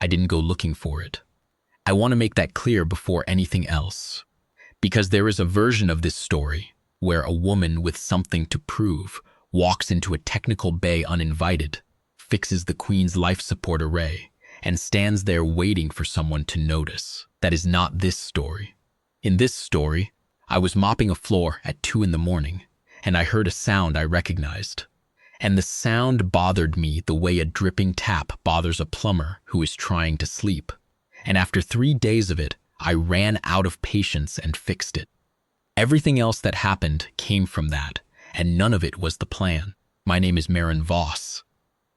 I didn't go looking for it. I want to make that clear before anything else, because there is a version of this story where a woman with something to prove walks into a technical bay uninvited, fixes the Queen's life support array, and stands there waiting for someone to notice. That is not this story. In this story, I was mopping a floor at 2 in the morning, and I heard a sound I recognized. And the sound bothered me the way a dripping tap bothers a plumber who is trying to sleep. And after 3 days of it, I ran out of patience and fixed it. Everything else that happened came from that, and none of it was the plan. My name is Maren Voss.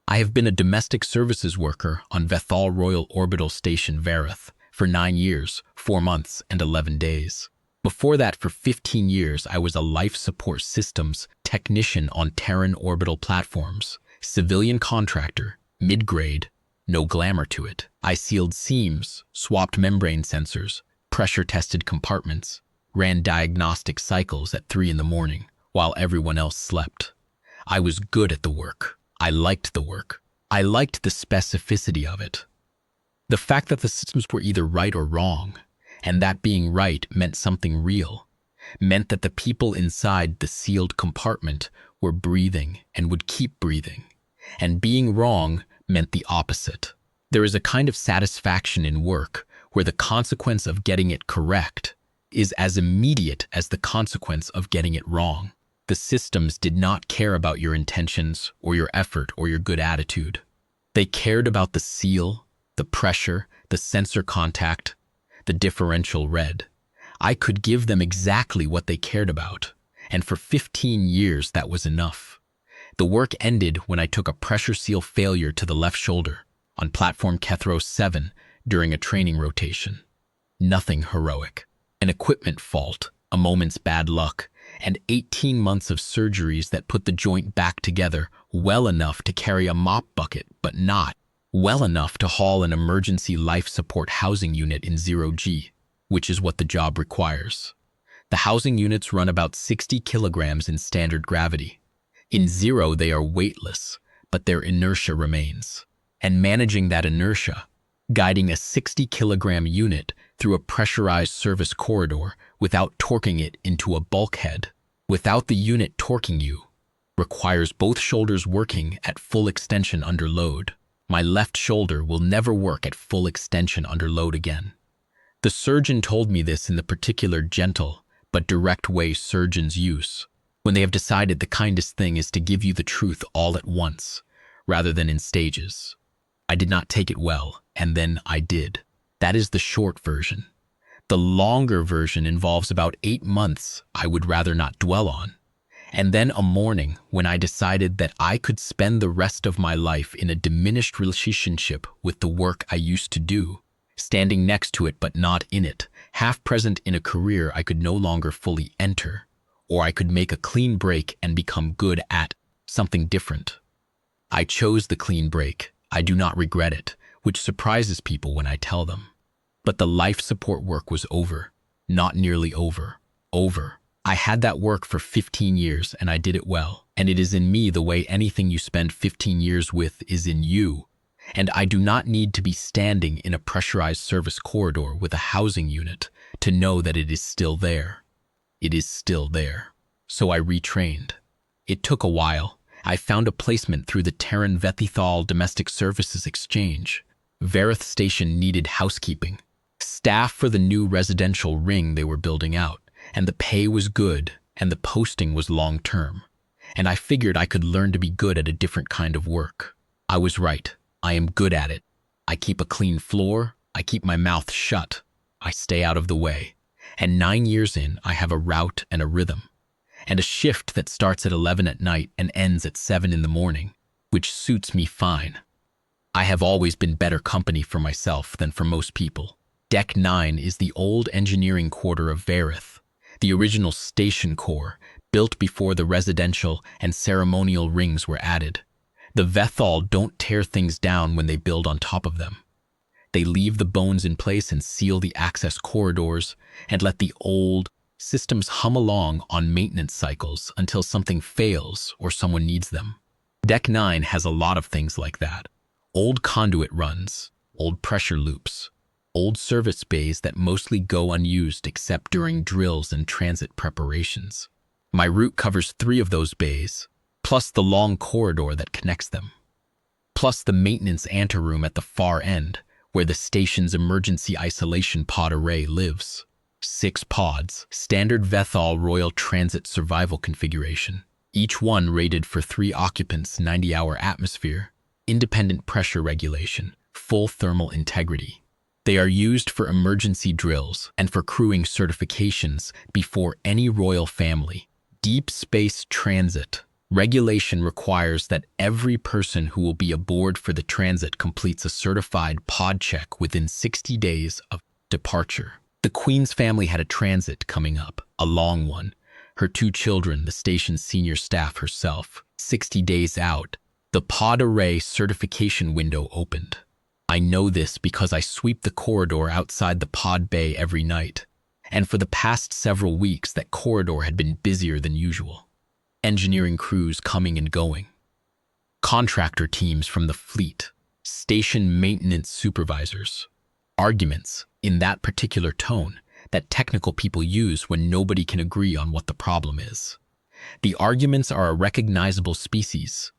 I have been a domestic services worker on Vethaal Royal Orbital Station Vareth for 9 years, 4 months, and 11 days. Before that, for 15 years, I was a life support systems technician on Terran orbital platforms, civilian contractor, mid-grade, no glamour to it. I sealed seams, swapped membrane sensors, pressure-tested compartments, ran diagnostic cycles at 3 in the morning while everyone else slept. I was good at the work. I liked the work. I liked the specificity of it. The fact that the systems were either right or wrong, and that being right meant something real, meant that the people inside the sealed compartment were breathing and would keep breathing, and being wrong meant the opposite. There is a kind of satisfaction in work where the consequence of getting it correct is as immediate as the consequence of getting it wrong. The systems did not care about your intentions or your effort or your good attitude. They cared about the seal, the pressure, the sensor contact, the differential read. I could give them exactly what they cared about, and for 15 years that was enough. The work ended when I took a pressure seal failure to the left shoulder on platform Kethros 7 during a training rotation. Nothing heroic. An equipment fault, a moment's bad luck, and 18 months of surgeries that put the joint back together well enough to carry a mop bucket, but not well enough to haul an emergency life support housing unit in 0G, which is what the job requires. The housing units run about 60 kilograms in standard gravity. In 0, they are weightless, but their inertia remains. And managing that inertia, guiding a 60-kilogram unit through a pressurized service corridor without torquing it into a bulkhead, without the unit torquing you, requires both shoulders working at full extension under load. My left shoulder will never work at full extension under load again. The surgeon told me this in the particular gentle but direct way surgeons use when they have decided the kindest thing is to give you the truth all at once, rather than in stages. I did not take it well, and then I did. That is the short version. The longer version involves about 8 months I would rather not dwell on. And then a morning when I decided that I could spend the rest of my life in a diminished relationship with the work I used to do, standing next to it but not in it, half present in a career I could no longer fully enter, or I could make a clean break and become good at something different. I chose the clean break. I do not regret it, which surprises people when I tell them. But the life support work was over, not nearly over, over. I had that work for 15 years and I did it well, and it is in me the way anything you spend 15 years with is in you, and I do not need to be standing in a pressurized service corridor with a housing unit to know that it is still there. It is still there. So I retrained. It took a while. I found a placement through the Terran Vethaal Domestic Services Exchange. Vareth Station needed housekeeping, staff for the new residential ring they were building out, and the pay was good, and the posting was long-term. And I figured I could learn to be good at a different kind of work. I was right. I am good at it. I keep a clean floor. I keep my mouth shut. I stay out of the way. And 9 years in, I have a route and a rhythm, and a shift that starts at 11 at night and ends at 7 in the morning, which suits me fine. I have always been better company for myself than for most people. Deck 9 is the old engineering quarter of Vareth, the original station core, built before the residential and ceremonial rings were added. The Vethaal don't tear things down when they build on top of them. They leave the bones in place and seal the access corridors and let the old systems hum along on maintenance cycles until something fails or someone needs them. Deck 9 has a lot of things like that. Old conduit runs, old pressure loops, old service bays that mostly go unused except during drills and transit preparations. My route covers 3 of those bays, plus the long corridor that connects them, plus the maintenance anteroom at the far end, where the station's emergency isolation pod array lives. 6 pods, standard Vethaal Royal Transit survival configuration, each one rated for 3 occupants, 90-hour atmosphere, independent pressure regulation, full thermal integrity. They are used for emergency drills and for crewing certifications before any royal family. Deep space transit. Regulation requires that every person who will be aboard for the transit completes a certified pod check within 60 days of departure. The Queen's family had a transit coming up, a long one. Her 2 children, the station's senior staff herself. 60 days out, the pod array certification window opened. I know this because I sweep the corridor outside the pod bay every night, and for the past several weeks that corridor had been busier than usual. Engineering crews coming and going, contractor teams from the fleet, station maintenance supervisors, arguments in that particular tone that technical people use when nobody can agree on what the problem is. The arguments are a recognizable species.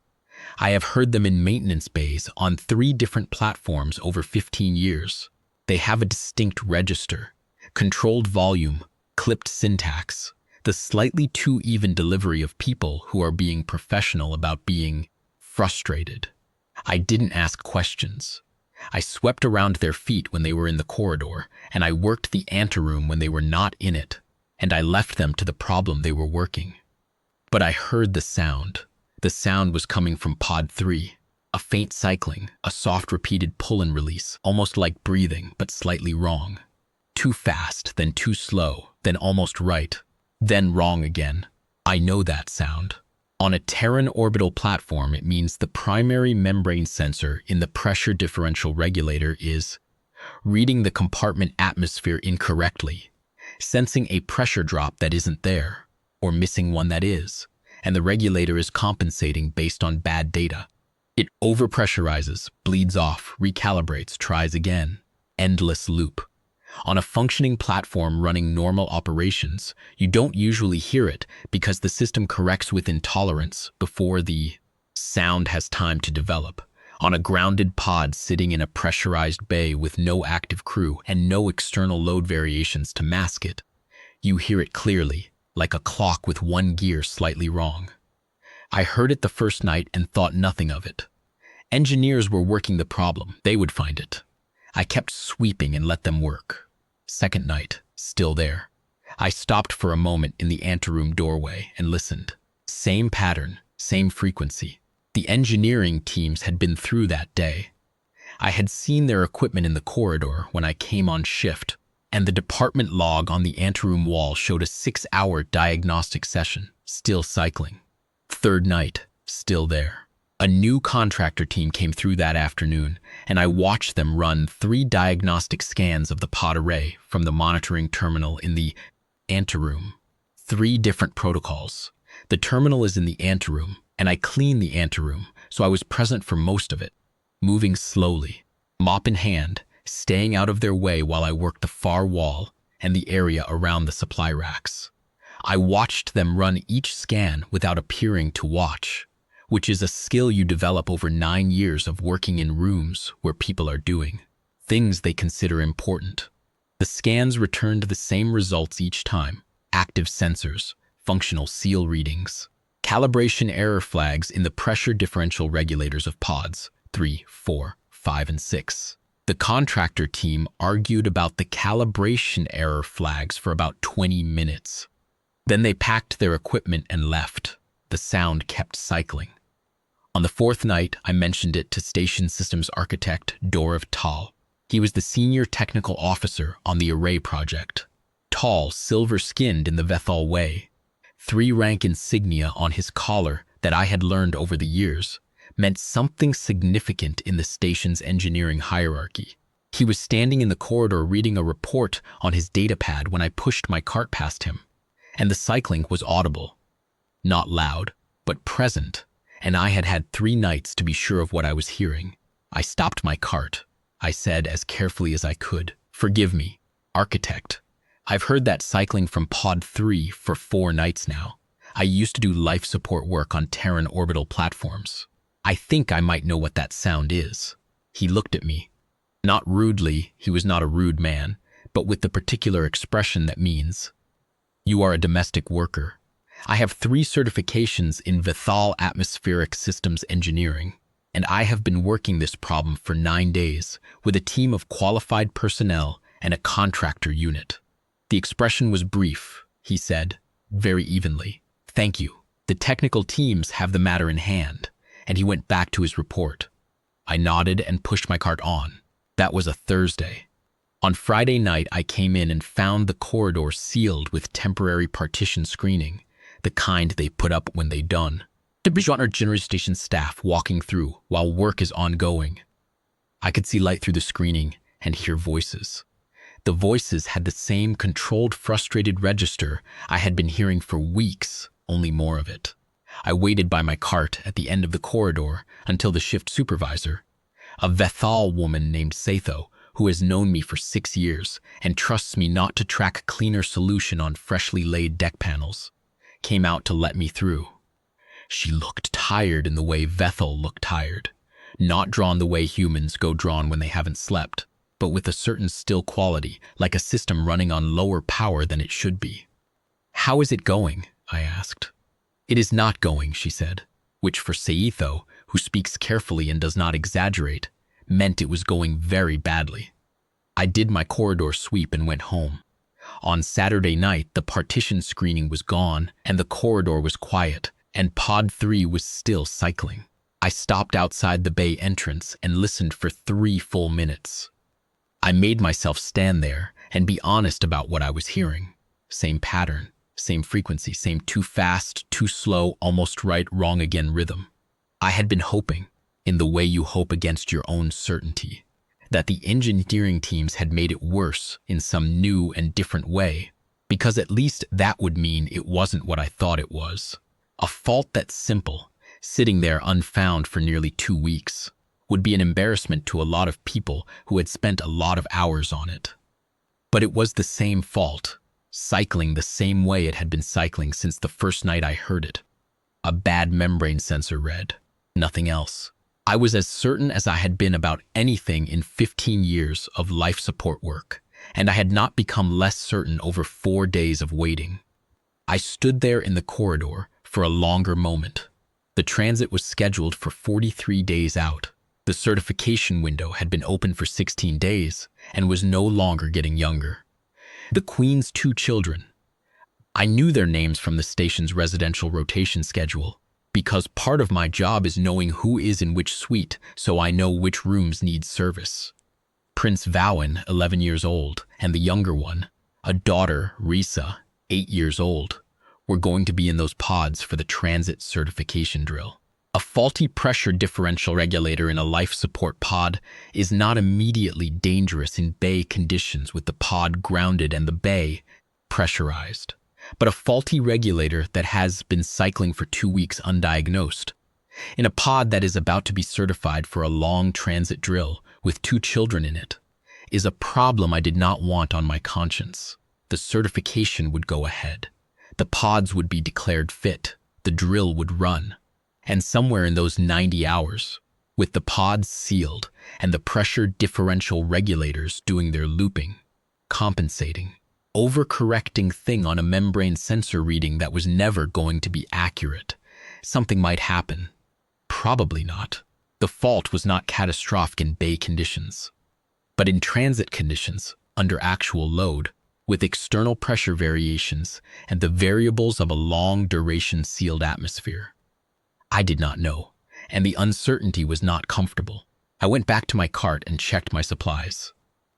I have heard them in maintenance bays on 3 different platforms over 15 years. They have a distinct register, controlled volume, clipped syntax, the slightly too even delivery of people who are being professional about being frustrated. I didn't ask questions. I swept around their feet when they were in the corridor, and I worked the anteroom when they were not in it, and I left them to the problem they were working. But I heard the sound. The sound was coming from Pod 3, a faint cycling, a soft repeated pull and release, almost like breathing, but slightly wrong. Too fast, then too slow, then almost right, then wrong again. I know that sound. On a Terran orbital platform, it means the primary membrane sensor in the pressure differential regulator is reading the compartment atmosphere incorrectly, sensing a pressure drop that isn't there, or missing one that is, and the regulator is compensating based on bad data. It overpressurizes, bleeds off, recalibrates, tries again. Endless loop. On a functioning platform running normal operations, you don't usually hear it because the system corrects within tolerance before the sound has time to develop. On a grounded pod sitting in a pressurized bay with no active crew and no external load variations to mask it, you hear it clearly, like a clock with one gear slightly wrong. I heard it the first night and thought nothing of it. Engineers were working the problem. They would find it. I kept sweeping and let them work. Second night, still there. I stopped for a moment in the anteroom doorway and listened. Same pattern, same frequency. The engineering teams had been through that day. I had seen their equipment in the corridor when I came on shift, and the department log on the anteroom wall showed a 6-hour diagnostic session, still cycling. Third night, still there. A new contractor team came through that afternoon, and I watched them run 3 diagnostic scans of the pod array from the monitoring terminal in the anteroom. 3 different protocols. The terminal is in the anteroom, and I cleaned the anteroom, so I was present for most of it, moving slowly, mop in hand, staying out of their way while I worked the far wall and the area around the supply racks. I watched them run each scan without appearing to watch, which is a skill you develop over 9 years of working in rooms where people are doing things they consider important. The scans returned the same results each time: active sensors, functional seal readings, calibration error flags in the pressure differential regulators of pods 3, 4, 5, and 6. The contractor team argued about the calibration error flags for about 20 minutes. Then they packed their equipment and left. The sound kept cycling. On the 4th night, I mentioned it to Station Systems Architect Vethaal. He was the senior technical officer on the array project. Tall, silver-skinned in the Vethaal way. 3 rank insignia on his collar that I had learned over the years meant something significant in the station's engineering hierarchy. He was standing in the corridor reading a report on his datapad when I pushed my cart past him, and the cycling was audible. Not loud, but present, and I had had 3 nights to be sure of what I was hearing. I stopped my cart. I said as carefully as I could. Forgive me, architect. I've heard that cycling from Pod 3 for 4 nights now. I used to do life support work on Terran orbital platforms. I think I might know what that sound is. He looked at me. Not rudely, he was not a rude man, but with the particular expression that means, you are a domestic worker. I have 3 certifications in Vethaal atmospheric systems engineering, and I have been working this problem for 9 days with a team of qualified personnel and a contractor unit. The expression was brief, he said, very evenly. Thank you. The technical teams have the matter in hand, and he went back to his report. I nodded and pushed my cart on. That was a Thursday. On Friday night, I came in and found the corridor sealed with temporary partition screening, the kind they put up when they done. The Bridgewater General Station staff walking through while work is ongoing. I could see light through the screening and hear voices. The voices had the same controlled, frustrated register I had been hearing for weeks, only more of it. I waited by my cart at the end of the corridor until the shift supervisor, a Vethaal woman named Setho, who has known me for 6 years and trusts me not to track cleaner solution on freshly laid deck panels, came out to let me through. She looked tired in the way Vethaal looked tired, not drawn the way humans go drawn when they haven't slept, but with a certain still quality, like a system running on lower power than it should be. How is it going? I asked. It is not going, she said, which for Setho, who speaks carefully and does not exaggerate, meant it was going very badly. I did my corridor sweep and went home. On Saturday night, the partition screening was gone and the corridor was quiet, and Pod 3 was still cycling. I stopped outside the bay entrance and listened for 3 full minutes. I made myself stand there and be honest about what I was hearing. Same pattern, same frequency, same too fast, too slow, almost right, wrong again rhythm. I had been hoping, in the way you hope against your own certainty, that the engineering teams had made it worse in some new and different way, because at least that would mean it wasn't what I thought it was. A fault that's simple, sitting there unfound for nearly 2 weeks, would be an embarrassment to a lot of people who had spent a lot of hours on it. But it was the same fault, cycling the same way it had been cycling since the first night I heard it. A bad membrane sensor read, nothing else. I was as certain as I had been about anything in 15 years of life support work, and I had not become less certain over 4 days of waiting. I stood there in the corridor for a longer moment. The transit was scheduled for 43 days out. The certification window had been open for 16 days and was no longer getting younger. The Queen's 2 children. I knew their names from the station's residential rotation schedule, because part of my job is knowing who is in which suite so I know which rooms need service. Prince Vauen, 11 years old, and the younger one, a daughter, Risa, 8 years old, were going to be in those pods for the transit certification drill. A faulty pressure differential regulator in a life support pod is not immediately dangerous in bay conditions with the pod grounded and the bay pressurized, but a faulty regulator that has been cycling for 2 weeks undiagnosed, in a pod that is about to be certified for a long transit drill with 2 children in it, is a problem I did not want on my conscience. The certification would go ahead. The pods would be declared fit. The drill would run. And somewhere in those 90 hours, with the pods sealed and the pressure differential regulators doing their looping, compensating, overcorrecting thing on a membrane sensor reading that was never going to be accurate, something might happen. Probably not. The fault was not catastrophic in bay conditions, but in transit conditions, under actual load, with external pressure variations and the variables of a long-duration sealed atmosphere. I did not know, and the uncertainty was not comfortable. I went back to my cart and checked my supplies.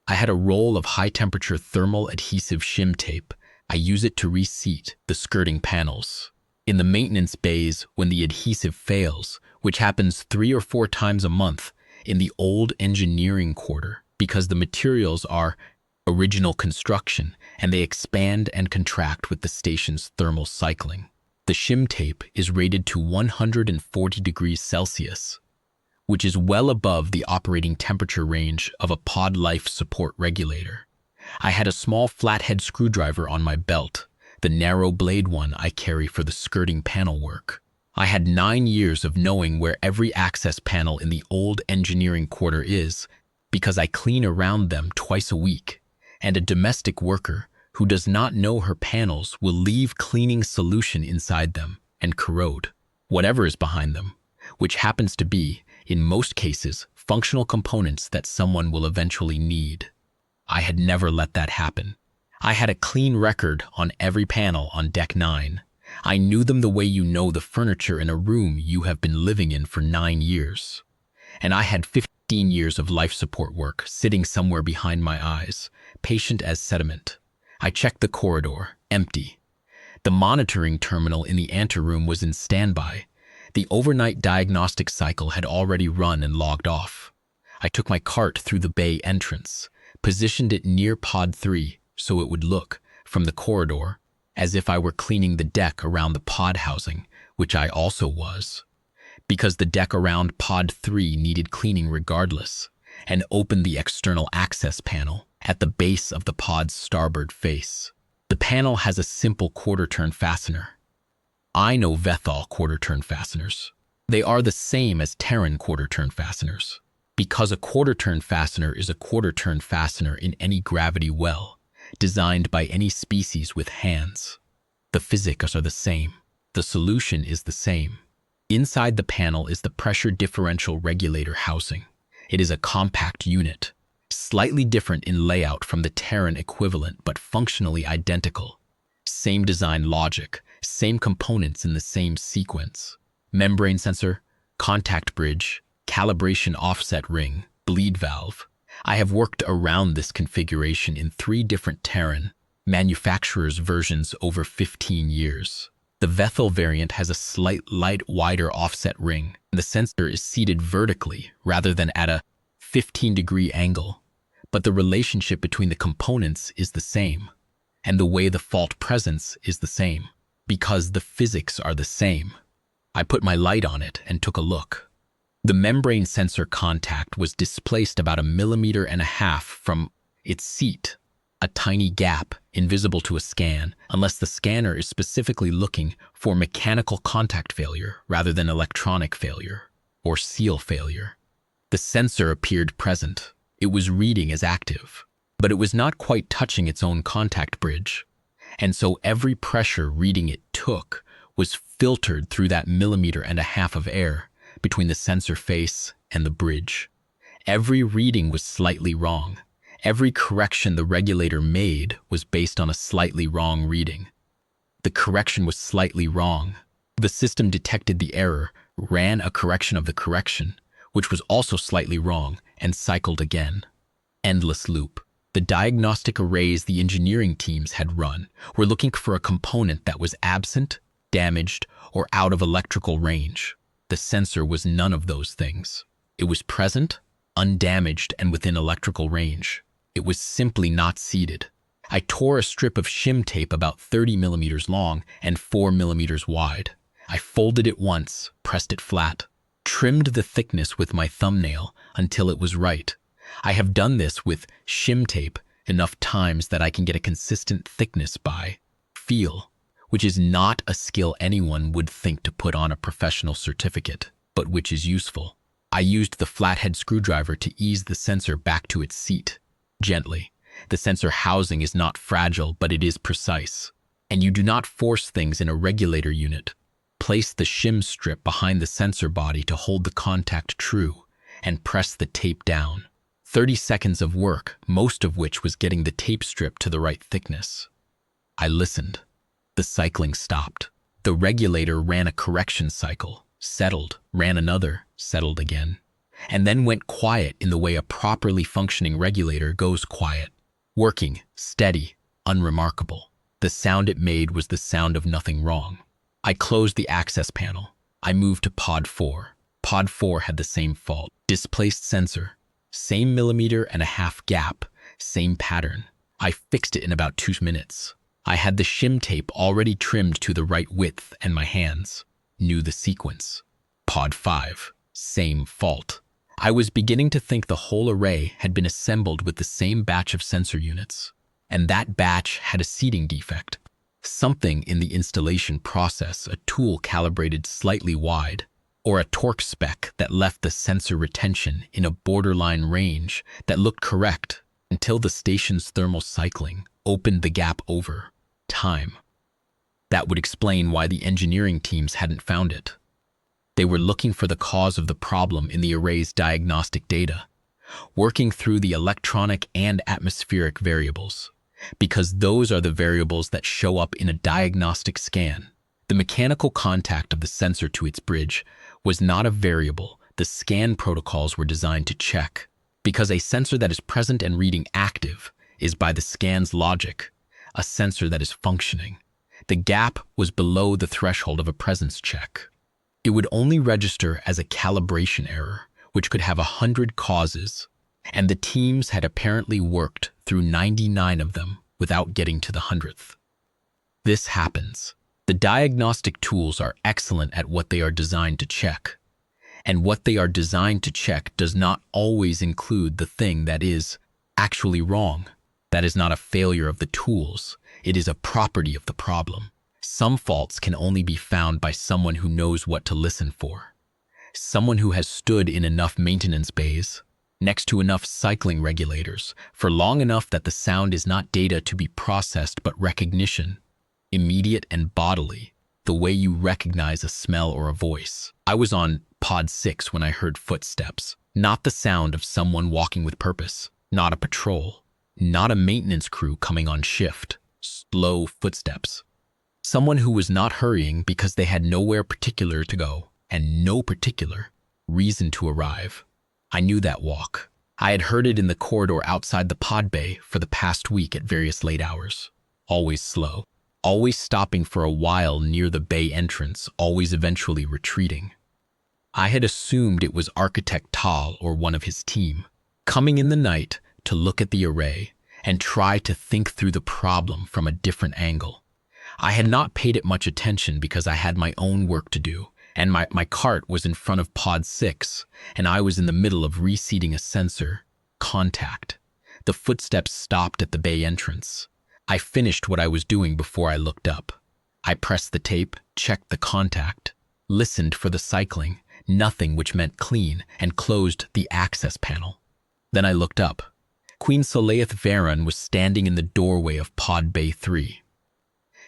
I had a roll of high-temperature thermal adhesive shim tape. I use it to reseat the skirting panels. In the maintenance bays, when the adhesive fails, which happens 3 or 4 times a month in the old engineering quarter, because the materials are original construction and they expand and contract with the station's thermal cycling. The shim tape is rated to 140 degrees Celsius, which is well above the operating temperature range of a pod life support regulator. I had a small flathead screwdriver on my belt, the narrow blade one I carry for the skirting panel work. I had 9 years of knowing where every access panel in the old engineering quarter is, because I clean around them twice a week, and a domestic worker who does not know her panels will leave cleaning solution inside them and corrode whatever is behind them, which happens to be, in most cases, functional components that someone will eventually need. I had never let that happen. I had a clean record on every panel on Deck 9. I knew them the way you know the furniture in a room you have been living in for 9 years. And I had 15 years of life support work sitting somewhere behind my eyes, patient as sediment. I checked the corridor, empty. The monitoring terminal in the anteroom was in standby. The overnight diagnostic cycle had already run and logged off. I took my cart through the bay entrance, positioned it near Pod 3 so it would look, from the corridor, as if I were cleaning the deck around the pod housing, which I also was, because the deck around Pod 3 needed cleaning regardless, and opened the external access panel at the base of the pod's starboard face. The panel has a simple quarter-turn fastener. I know Vethaal quarter-turn fasteners. They are the same as Terran quarter-turn fasteners, because a quarter-turn fastener is a quarter-turn fastener in any gravity well, designed by any species with hands. The physics are the same. The solution is the same. Inside the panel is the pressure differential regulator housing. It is a compact unit, slightly different in layout from the Terran equivalent but functionally identical. Same design logic, same components in the same sequence. Membrane sensor, contact bridge, calibration offset ring, bleed valve. I have worked around this configuration in 3 different Terran manufacturers' versions over 15 years. The Vethaal variant has a slight wider offset ring, and the sensor is seated vertically rather than at a 15-degree angle. But the relationship between the components is the same, and the way the fault presence is the same, because the physics are the same. I put my light on it and took a look. The membrane sensor contact was displaced about 1.5 millimeters from its seat, a tiny gap invisible to a scan unless the scanner is specifically looking for mechanical contact failure rather than electronic failure or seal failure. The sensor appeared present. It was reading as active, but it was not quite touching its own contact bridge, and so every pressure reading it took was filtered through that 1.5 millimeters of air between the sensor face and the bridge. Every reading was slightly wrong. Every correction the regulator made was based on a slightly wrong reading. The correction was slightly wrong. The system detected the error, ran a correction of the correction, which was also slightly wrong, and cycled again. Endless loop. The diagnostic arrays the engineering teams had run were looking for a component that was absent, damaged, or out of electrical range. The sensor was none of those things. It was present, undamaged, and within electrical range. It was simply not seated. I tore a strip of shim tape about 30 millimeters long and 4 millimeters wide. I folded it once, pressed it flat, trimmed the thickness with my thumbnail until it was right. I have done this with shim tape enough times that I can get a consistent thickness by feel, which is not a skill anyone would think to put on a professional certificate, but which is useful. I used the flathead screwdriver to ease the sensor back to its seat. Gently. The sensor housing is not fragile, but it is precise. And you do not force things in a regulator unit. Place the shim strip behind the sensor body to hold the contact true, and press the tape down. 30 seconds of work, most of which was getting the tape strip to the right thickness. I listened. The cycling stopped. The regulator ran a correction cycle, settled, ran another, settled again, and then went quiet in the way a properly functioning regulator goes quiet. Working, steady, unremarkable. The sound it made was the sound of nothing wrong. I closed the access panel. I moved to Pod 4. Pod 4 had the same fault. Displaced sensor. Same 1.5 millimeter gap. Same pattern. I fixed it in about 2 minutes. I had the shim tape already trimmed to the right width, and my hands knew the sequence. Pod 5. Same fault. I was beginning to think the whole array had been assembled with the same batch of sensor units, and that batch had a seating defect. Something in the installation process, a tool calibrated slightly wide, or a torque spec that left the sensor retention in a borderline range that looked correct until the station's thermal cycling opened the gap over time. That would explain why the engineering teams hadn't found it. They were looking for the cause of the problem in the array's diagnostic data, working through the electronic and atmospheric variables, because those are the variables that show up in a diagnostic scan. The mechanical contact of the sensor to its bridge was not a variable the scan protocols were designed to check, because a sensor that is present and reading active is, by the scan's logic, a sensor that is functioning. The gap was below the threshold of a presence check. It would only register as a calibration error, which could have 100 causes, and the teams had apparently worked through 99 of them without getting to the 100th. This happens. The diagnostic tools are excellent at what they are designed to check, and what they are designed to check does not always include the thing that is actually wrong. That is not a failure of the tools, it is a property of the problem. Some faults can only be found by someone who knows what to listen for. Someone who has stood in enough maintenance bays, next to enough cycling regulators, for long enough that the sound is not data to be processed but recognition, immediate and bodily, the way you recognize a smell or a voice. I was on pod 6 when I heard footsteps, not the sound of someone walking with purpose, not a patrol, not a maintenance crew coming on shift, slow footsteps. Someone who was not hurrying because they had nowhere particular to go and no particular reason to arrive. I knew that walk. I had heard it in the corridor outside the pod bay for the past week at various late hours. Always slow, always stopping for a while near the bay entrance, always eventually retreating. I had assumed it was Architect Tal or one of his team, coming in the night to look at the array and try to think through the problem from a different angle. I had not paid it much attention because I had my own work to do, and my cart was in front of pod 6, and I was in the middle of reseating a sensor. Contact. The footsteps stopped at the bay entrance. I finished what I was doing before I looked up. I pressed the tape, checked the contact, listened for the cycling, nothing, which meant clean, and closed the access panel. Then I looked up. Queen Soleath Varan was standing in the doorway of pod bay 3.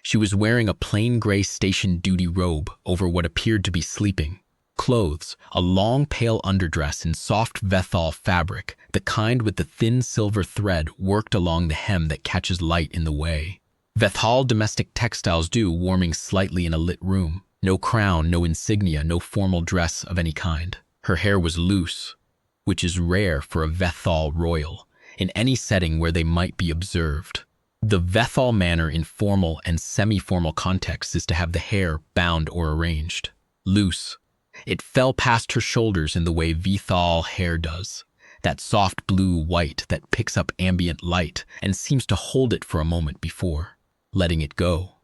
She was wearing a plain gray station duty robe over what appeared to be sleeping clothes, a long pale underdress in soft Vethaal fabric, the kind with the thin silver thread worked along the hem that catches light in the way. Vethaal domestic textiles do, warming slightly in a lit room. No crown, no insignia, no formal dress of any kind. Her hair was loose, which is rare for a Vethaal royal, in any setting where they might be observed. The Vethaal manner in formal and semi-formal contexts is to have the hair bound or arranged. Loose. It fell past her shoulders in the way Vethaal hair does, that soft blue-white that picks up ambient light and seems to hold it for a moment before letting it go.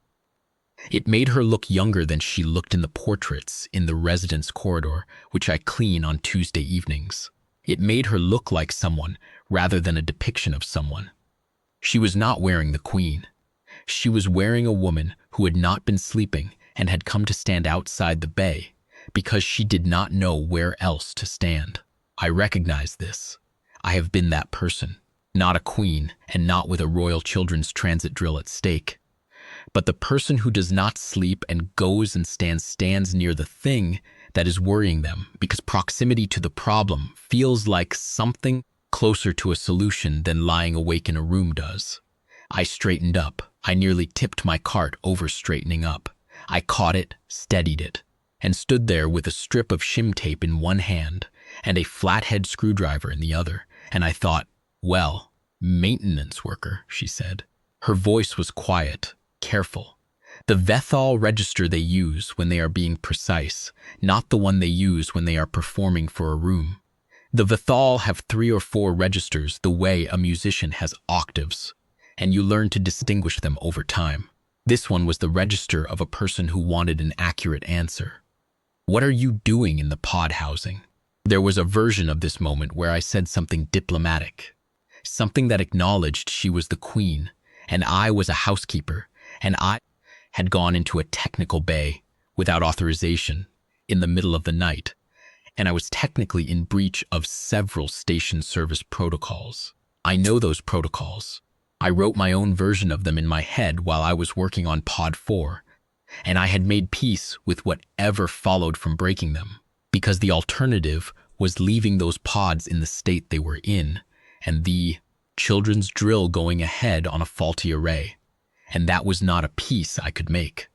It made her look younger than she looked in the portraits in the residence corridor, which I clean on Tuesday evenings. It made her look like someone rather than a depiction of someone. She was not wearing the queen. She was wearing a woman who had not been sleeping and had come to stand outside the bay because she did not know where else to stand. I recognize this. I have been that person, not a queen and not with a royal children's transit drill at stake, but the person who does not sleep and goes and stands near the thing that is worrying them because proximity to the problem feels like something closer to a solution than lying awake in a room does. I straightened up. I nearly tipped my cart over straightening up. I caught it, steadied it, and stood there with a strip of shim tape in one hand and a flathead screwdriver in the other, and I thought, well, maintenance worker, she said. Her voice was quiet, careful. The Vethaal register they use when they are being precise, not the one they use when they are performing for a room. The Vethaal have 3 or 4 registers the way a musician has octaves, and you learn to distinguish them over time. This one was the register of a person who wanted an accurate answer. What are you doing in the pod housing? There was a version of this moment where I said something diplomatic, something that acknowledged she was the queen, and I was a housekeeper, and I had gone into a technical bay without authorization in the middle of the night, and I was technically in breach of several station service protocols. I know those protocols. I wrote my own version of them in my head while I was working on Pod 4, and I had made peace with whatever followed from breaking them, because the alternative was leaving those pods in the state they were in, and the children's drill going ahead on a faulty array, and that was not a peace I could make.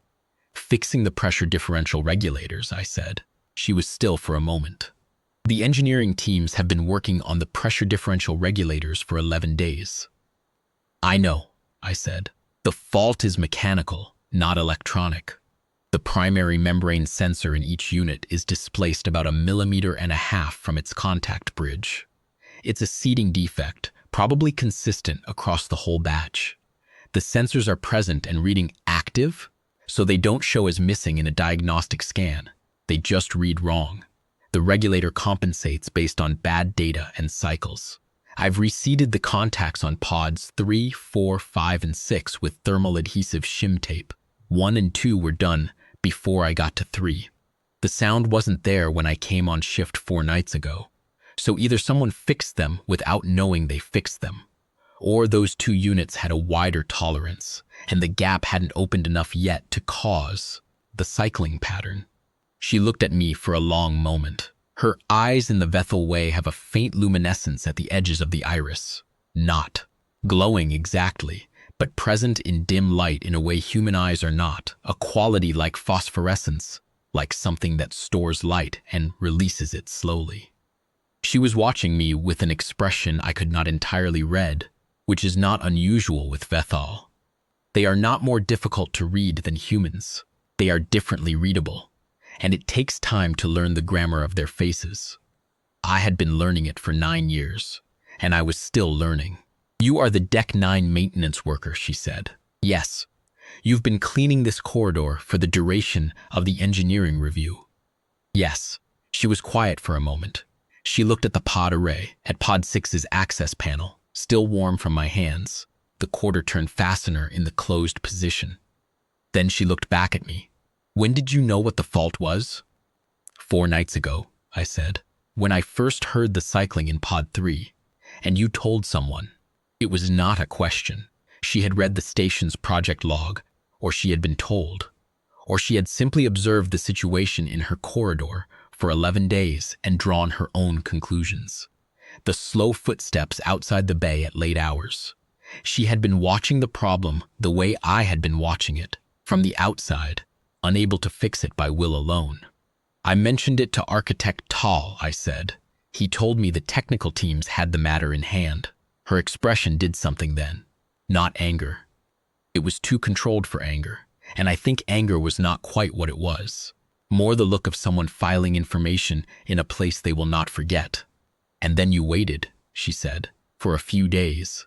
Fixing the pressure differential regulators, I said. She was still for a moment. The engineering teams have been working on the pressure differential regulators for 11 days. I know, I said. The fault is mechanical, not electronic. The primary membrane sensor in each unit is displaced about 1.5 millimeters from its contact bridge. It's a seating defect, probably consistent across the whole batch. The sensors are present and reading active, so they don't show as missing in a diagnostic scan. They just read wrong. The regulator compensates based on bad data and cycles. I've reseated the contacts on pods 3, 4, 5, and 6 with thermal adhesive shim tape. 1 and 2 were done before I got to 3. The sound wasn't there when I came on shift 4 nights ago, so either someone fixed them without knowing they fixed them, or those 2 units had a wider tolerance, and the gap hadn't opened enough yet to cause the cycling pattern. She looked at me for a long moment. Her eyes in the Vethaal way have a faint luminescence at the edges of the iris. Not glowing exactly, but present in dim light in a way human eyes are not, a quality like phosphorescence, like something that stores light and releases it slowly. She was watching me with an expression I could not entirely read, which is not unusual with Vethaal. They are not more difficult to read than humans. They are differently readable, and it takes time to learn the grammar of their faces. I had been learning it for 9 years, and I was still learning. You are the Deck 9 maintenance worker, she said. Yes, you've been cleaning this corridor for the duration of the engineering review. Yes. She was quiet for a moment. She looked at the pod array, at Pod 6's access panel, still warm from my hands, the quarter-turn fastener in the closed position. Then she looked back at me. When did you know what the fault was? 4 nights ago, I said, when I first heard the cycling in Pod 3, and you told someone. It was not a question. She had read the station's project log, or she had been told, or she had simply observed the situation in her corridor for 11 days and drawn her own conclusions. The slow footsteps outside the bay at late hours. She had been watching the problem the way I had been watching it, from the outside, unable to fix it by will alone. I mentioned it to architect Vethaal, I said. He told me the technical teams had the matter in hand. Her expression did something then. Not anger. It was too controlled for anger, and I think anger was not quite what it was. More the look of someone filing information in a place they will not forget. And then you waited, she said, for a few days.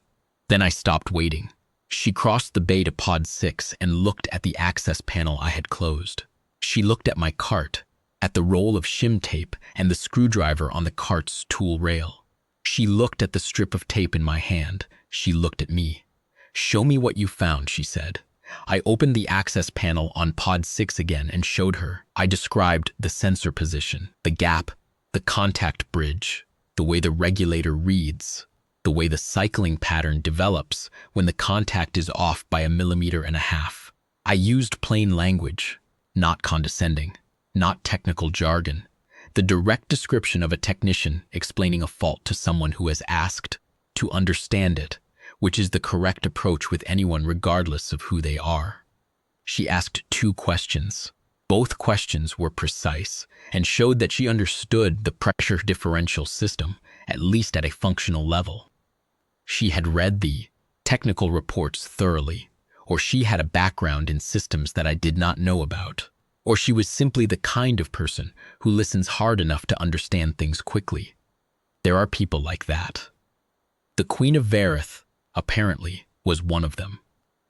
Then I stopped waiting. She crossed the bay to Pod 6 and looked at the access panel I had closed. She looked at my cart, at the roll of shim tape and the screwdriver on the cart's tool rail. She looked at the strip of tape in my hand. She looked at me. Show me what you found, she said. I opened the access panel on Pod 6 again and showed her. I described the sensor position, the gap, the contact bridge, the way the regulator reads, the way the cycling pattern develops when the contact is off by 1.5 millimeters. I used plain language, not condescending, not technical jargon. The direct description of a technician explaining a fault to someone who has asked to understand it, which is the correct approach with anyone regardless of who they are. She asked 2 questions. Both questions were precise and showed that she understood the pressure differential system, at least at a functional level. She had read the technical reports thoroughly, or she had a background in systems that I did not know about. Or she was simply the kind of person who listens hard enough to understand things quickly. There are people like that. The Queen of Verith, apparently, was one of them.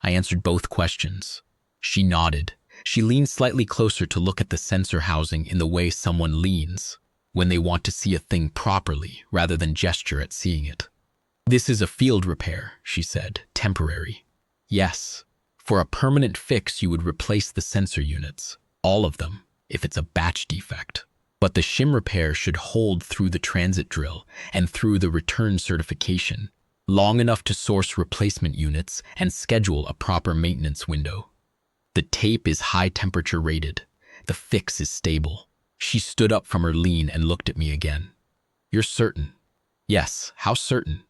I answered both questions. She nodded. She leaned slightly closer to look at the sensor housing in the way someone leans, when they want to see a thing properly rather than gesture at seeing it. This is a field repair, she said, temporary. Yes, for a permanent fix you would replace the sensor units, all of them, if it's a batch defect. But the shim repair should hold through the transit drill and through the return certification, long enough to source replacement units and schedule a proper maintenance window. The tape is high temperature rated. The fix is stable. She stood up from her lean and looked at me again. You're certain? Yes, how certain?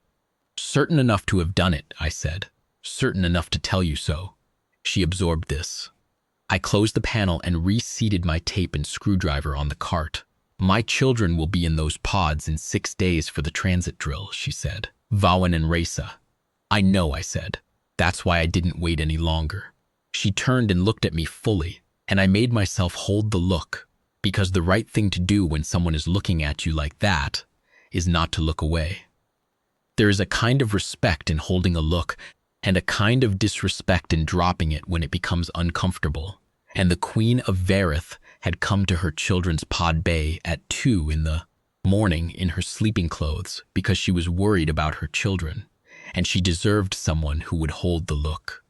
Certain enough to have done it, I said. Certain enough to tell you so. She absorbed this. I closed the panel and reseated my tape and screwdriver on the cart. My children will be in those pods in 6 days for the transit drill, she said. Vawan and Raisa. I know, I said. That's why I didn't wait any longer. She turned and looked at me fully, and I made myself hold the look, because the right thing to do when someone is looking at you like that is not to look away. There is a kind of respect in holding a look and a kind of disrespect in dropping it when it becomes uncomfortable, and the Queen of Varith had come to her children's pod bay at 2 in the morning in her sleeping clothes because she was worried about her children, and she deserved someone who would hold the look.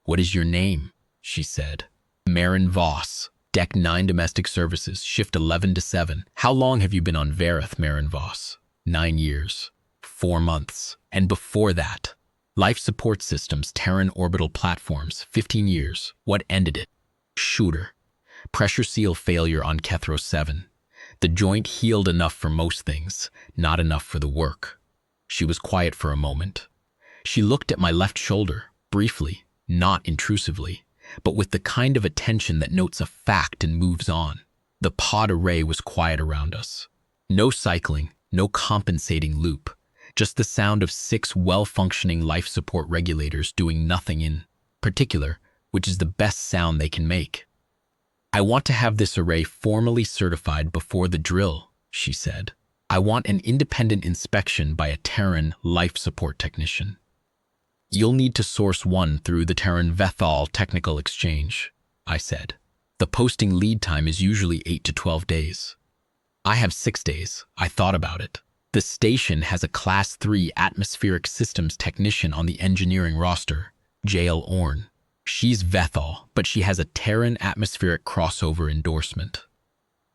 What is your name? She said. Maren Voss, Deck 9 Domestic Services, Shift 11 to 7. How long have you been on Varith, Maren Voss? 9 years, 4 months, and before that, Life Support Systems, Terran Orbital Platforms, 15 years. What ended it? Shooter. Pressure seal failure on Kethros 7. The joint healed enough for most things, not enough for the work. She was quiet for a moment. She looked at my left shoulder, briefly, not intrusively, but with the kind of attention that notes a fact and moves on. The pod array was quiet around us. No cycling, no compensating loop, just the sound of 6 well-functioning life support regulators doing nothing in particular, which is the best sound they can make. I want to have this array formally certified before the drill, she said. I want an independent inspection by a Terran life support technician. You'll need to source one through the Terran Vethaal Technical Exchange, I said. The posting lead time is usually 8 to 12 days. I have 6 days. I thought about it. The station has a Class 3 Atmospheric Systems technician on the engineering roster, Jael Orn. She's Vethaal, but she has a Terran atmospheric crossover endorsement.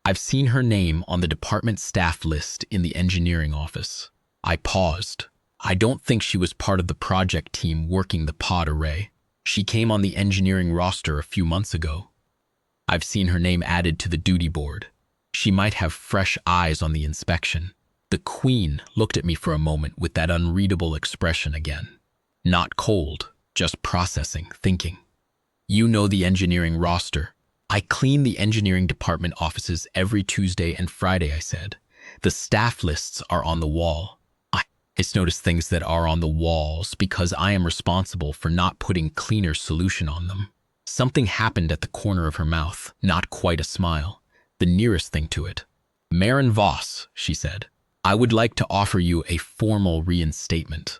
I've seen her name on the department staff list in the engineering office. I paused. I don't think she was part of the project team working the pod array. She came on the engineering roster a few months ago. I've seen her name added to the duty board. She might have fresh eyes on the inspection. The Queen looked at me for a moment with that unreadable expression again. Not cold, just processing, thinking. You know the engineering roster. I clean the engineering department offices every Tuesday and Friday, I said. The staff lists are on the wall. I just notice things that are on the walls because I am responsible for not putting cleaner solution on them. Something happened at the corner of her mouth, not quite a smile, the nearest thing to it. Maren Voss, she said, I would like to offer you a formal reinstatement.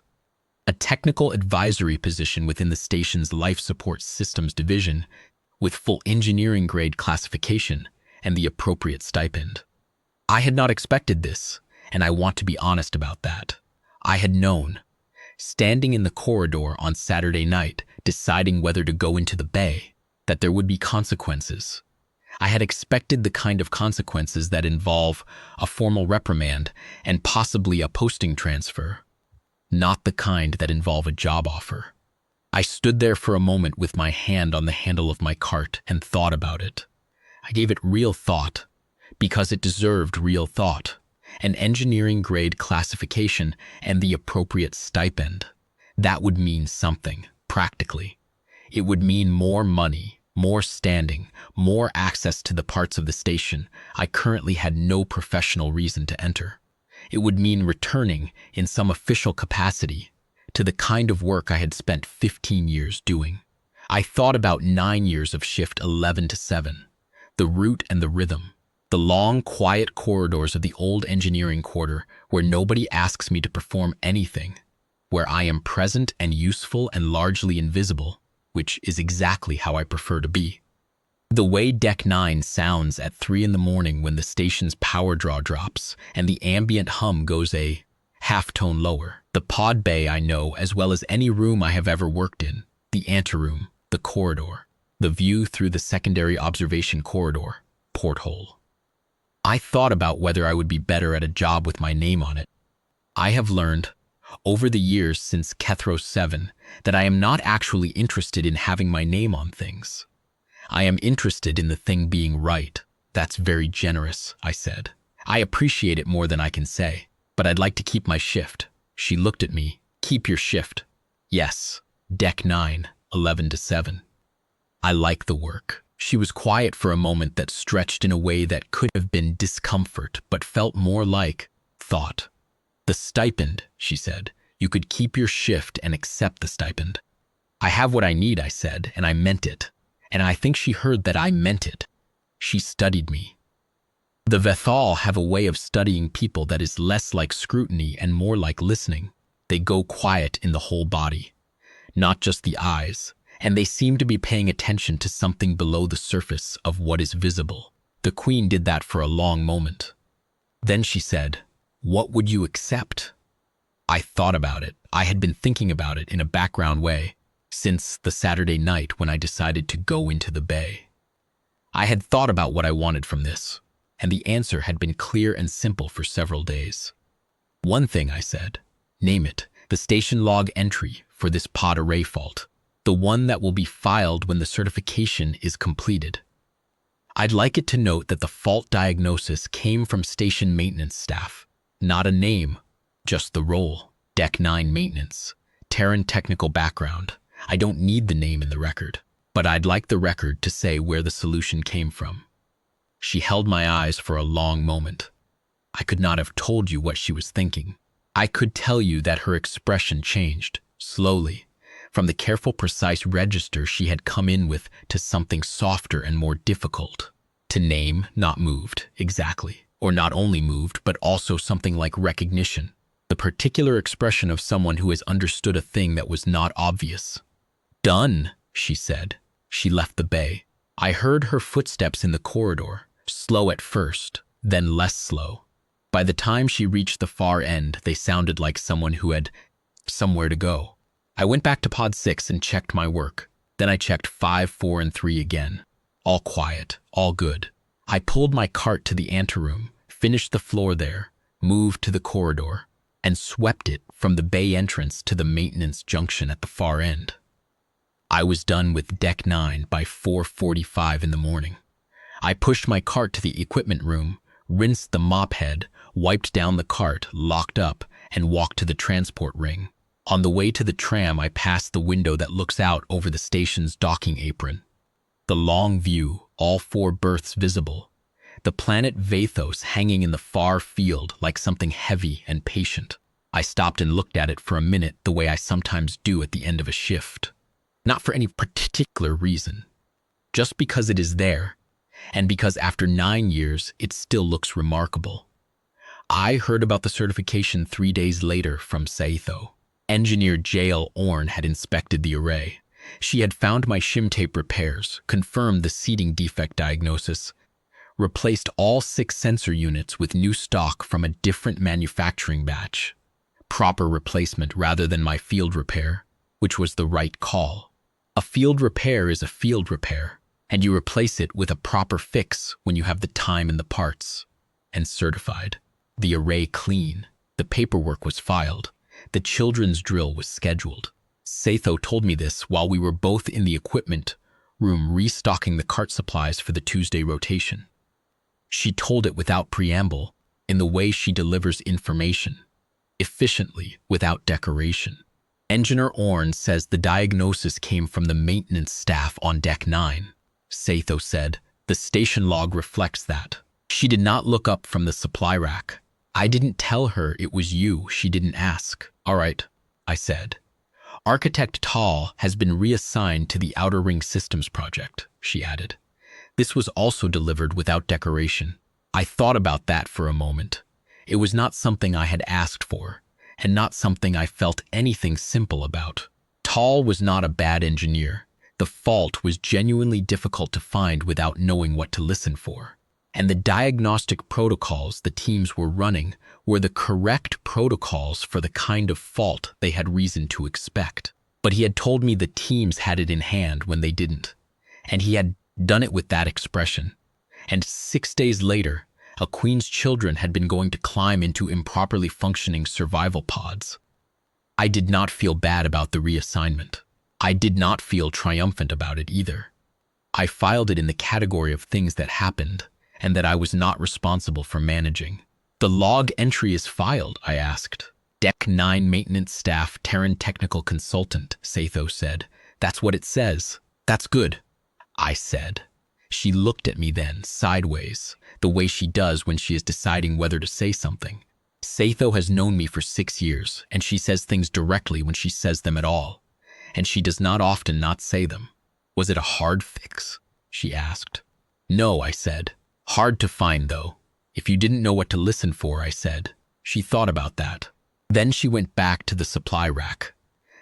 A technical advisory position within the station's Life Support Systems division with full engineering grade classification and the appropriate stipend. I had not expected this, and I want to be honest about that. I had known. Standing in the corridor on Saturday night, deciding whether to go into the bay, that there would be consequences. I had expected the kind of consequences that involve a formal reprimand and possibly a posting transfer, not the kind that involve a job offer. I stood there for a moment with my hand on the handle of my cart and thought about it. I gave it real thought, because it deserved real thought. An engineering grade classification and the appropriate stipend. That would mean something, practically. It would mean more money, more standing, more access to the parts of the station I currently had no professional reason to enter. It would mean returning, in some official capacity, to the kind of work I had spent 15 years doing. I thought about 9 years of shift 11 to 7, the route and the rhythm. The long, quiet corridors of the old engineering quarter where nobody asks me to perform anything, where I am present and useful and largely invisible, which is exactly how I prefer to be. The way Deck 9 sounds at 3 in the morning when the station's power draw drops and the ambient hum goes a half-tone lower. The pod bay I know as well as any room I have ever worked in, the anteroom, the corridor, the view through the secondary observation corridor, porthole. I thought about whether I would be better at a job with my name on it. I have learned, over the years since Kethros 7, that I am not actually interested in having my name on things. I am interested in the thing being right. That's very generous, I said. I appreciate it more than I can say, but I'd like to keep my shift. She looked at me. Keep your shift. Yes. Deck 9, 11 to 7. I like the work. She was quiet for a moment that stretched in a way that could have been discomfort, but felt more like thought. The stipend, she said. You could keep your shift and accept the stipend. I have what I need, I said, and I meant it. And I think she heard that I meant it. She studied me. The Vethaal have a way of studying people that is less like scrutiny and more like listening. They go quiet in the whole body, not just the eyes, and they seem to be paying attention to something below the surface of what is visible. The Queen did that for a long moment. Then she said, "What would you accept?" I thought about it. I had been thinking about it in a background way since the Saturday night when I decided to go into the bay. I had thought about what I wanted from this, and the answer had been clear and simple for several days. One thing, I said, name it, the station log entry for this pod array fault, the one that will be filed when the certification is completed. I'd like it to note that the fault diagnosis came from station maintenance staff, not a name, just the role, Deck 9 maintenance, Terran technical background. I don't need the name in the record, but I'd like the record to say where the solution came from. She held my eyes for a long moment. I could not have told you what she was thinking. I could tell you that her expression changed, slowly, from the careful, precise register she had come in with to something softer and more difficult. To name, not moved, exactly, or not only moved, but also something like recognition, the particular expression of someone who has understood a thing that was not obvious. Done, she said. She left the bay. I heard her footsteps in the corridor, slow at first, then less slow. By the time she reached the far end, they sounded like someone who had somewhere to go. I went back to pod 6 and checked my work. Then I checked 5, 4, and 3 again. All quiet, all good. I pulled my cart to the anteroom, finished the floor there, moved to the corridor, and swept it from the bay entrance to the maintenance junction at the far end. I was done with Deck 9 by 4:45 in the morning. I pushed my cart to the equipment room, rinsed the mop head, wiped down the cart, locked up, and walked to the transport ring. On the way to the tram, I passed the window that looks out over the station's docking apron. The long view, all 4 berths visible. The planet Vethaal hanging in the far field like something heavy and patient. I stopped and looked at it for a minute the way I sometimes do at the end of a shift. Not for any particular reason. Just because it is there, and because after 9 years, it still looks remarkable. I heard about the certification 3 days later from Saitho. Engineer Jael Orn had inspected the array. She had found my shim tape repairs, confirmed the seating defect diagnosis, replaced all 6 sensor units with new stock from a different manufacturing batch. Proper replacement rather than my field repair, which was the right call. A field repair is a field repair, and you replace it with a proper fix when you have the time and the parts. And certified. The array clean. The paperwork was filed. The children's drill was scheduled. Saitho told me this while we were both in the equipment room restocking the cart supplies for the Tuesday rotation. She told it without preamble, in the way she delivers information, efficiently, without decoration. Engineer Orn says the diagnosis came from the maintenance staff on Deck 9. Saitho said, the station log reflects that. She did not look up from the supply rack. I didn't tell her it was you, she didn't ask. All right, I said. Architect Tal has been reassigned to the Outer Ring Systems project, she added. This was also delivered without decoration. I thought about that for a moment. It was not something I had asked for, and not something I felt anything simple about. Tal was not a bad engineer. The fault was genuinely difficult to find without knowing what to listen for. And the diagnostic protocols the teams were running were the correct protocols for the kind of fault they had reason to expect. But he had told me the teams had it in hand when they didn't. And he had done it with that expression. And 6 days later, a queen's children had been going to climb into improperly functioning survival pods. I did not feel bad about the reassignment. I did not feel triumphant about it either. I filed it in the category of things that happened and that I was not responsible for managing. The log entry is filed, I asked. Deck 9 maintenance staff, Terran technical consultant, Vethaal said. That's what it says. That's good, I said. She looked at me then, sideways, the way she does when she is deciding whether to say something. Vethaal has known me for 6 years, and she says things directly when she says them at all. And she does not often not say them. Was it a hard fix? She asked. No, I said. Hard to find, though. If you didn't know what to listen for, I said. She thought about that. Then she went back to the supply rack.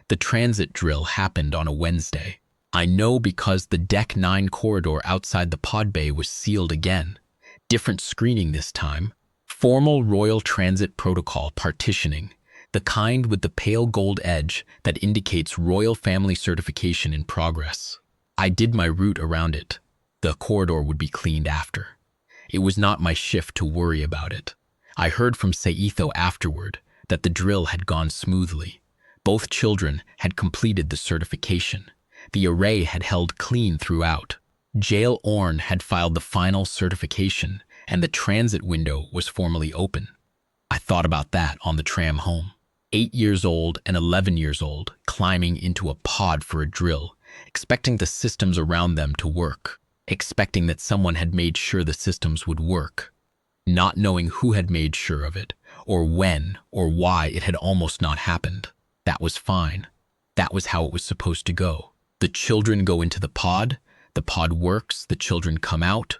The transit drill happened on a Wednesday. I know because the Deck 9 corridor outside the pod bay was sealed again. Different screening this time. Formal Royal Transit Protocol partitioning. The kind with the pale gold edge that indicates royal family certification in progress. I did my route around it. The corridor would be cleaned after. It was not my shift to worry about it. I heard from Vethaal afterward that the drill had gone smoothly. Both children had completed the certification. The array had held clean throughout. Jail Orn had filed the final certification, and the transit window was formally open. I thought about that on the tram home. 8 years old and 11 years old, climbing into a pod for a drill, expecting the systems around them to work, expecting that someone had made sure the systems would work, not knowing who had made sure of it, or when, or why it had almost not happened. That was fine. That was how it was supposed to go. The children go into the pod works, the children come out,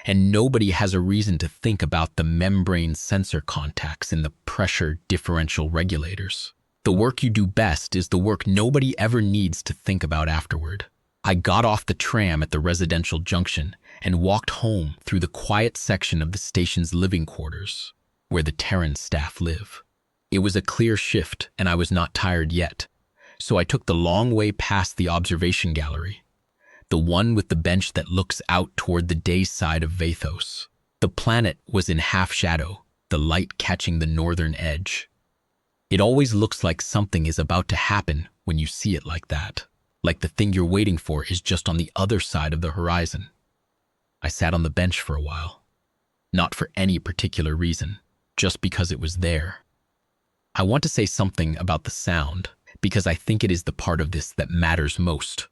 and nobody has a reason to think about the membrane sensor contacts in the pressure differential regulators. The work you do best is the work nobody ever needs to think about afterward. I got off the tram at the residential junction and walked home through the quiet section of the station's living quarters, where the Terran staff live. It was a clear shift, and I was not tired yet, so I took the long way past the observation gallery, the one with the bench that looks out toward the day side of Vethaal. The planet was in half shadow, the light catching the northern edge. It always looks like something is about to happen when you see it like that, like the thing you're waiting for is just on the other side of the horizon. I sat on the bench for a while, not for any particular reason, just because it was there. I want to say something about the sound, because I think it is the part of this that matters most,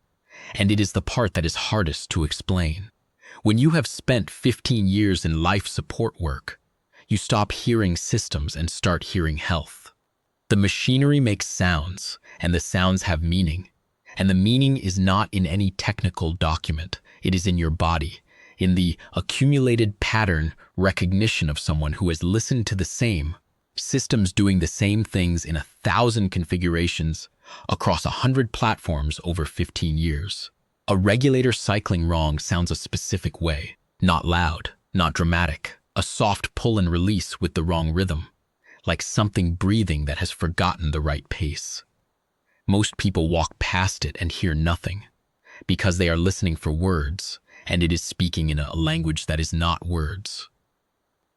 and it is the part that is hardest to explain. When you have spent 15 years in life support work, you stop hearing systems and start hearing health. The machinery makes sounds, and the sounds have meaning. And the meaning is not in any technical document. It is in your body, in the accumulated pattern recognition of someone who has listened to the same systems doing the same things in 1,000 configurations across 100 platforms over 15 years. A regulator cycling wrong sounds a specific way, not loud, not dramatic, a soft pull and release with the wrong rhythm, like something breathing that has forgotten the right pace. Most people walk past it and hear nothing, because they are listening for words, and it is speaking in a language that is not words.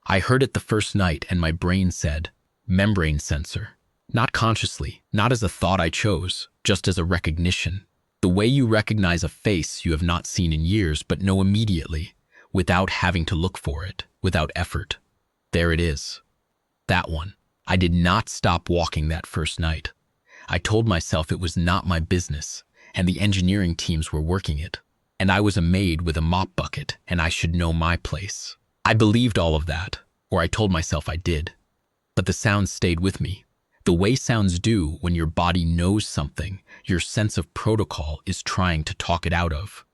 I heard it the first night, and my brain said, membrane sensor. Not consciously, not as a thought I chose, just as a recognition. The way you recognize a face you have not seen in years but know immediately, without having to look for it, without effort. There it is. That one. I did not stop walking that first night. I told myself it was not my business, and the engineering teams were working it, and I was a maid with a mop bucket, and I should know my place. I believed all of that, or I told myself I did. But the sounds stayed with me. The way sounds do when your body knows something, your sense of protocol is trying to talk it out of.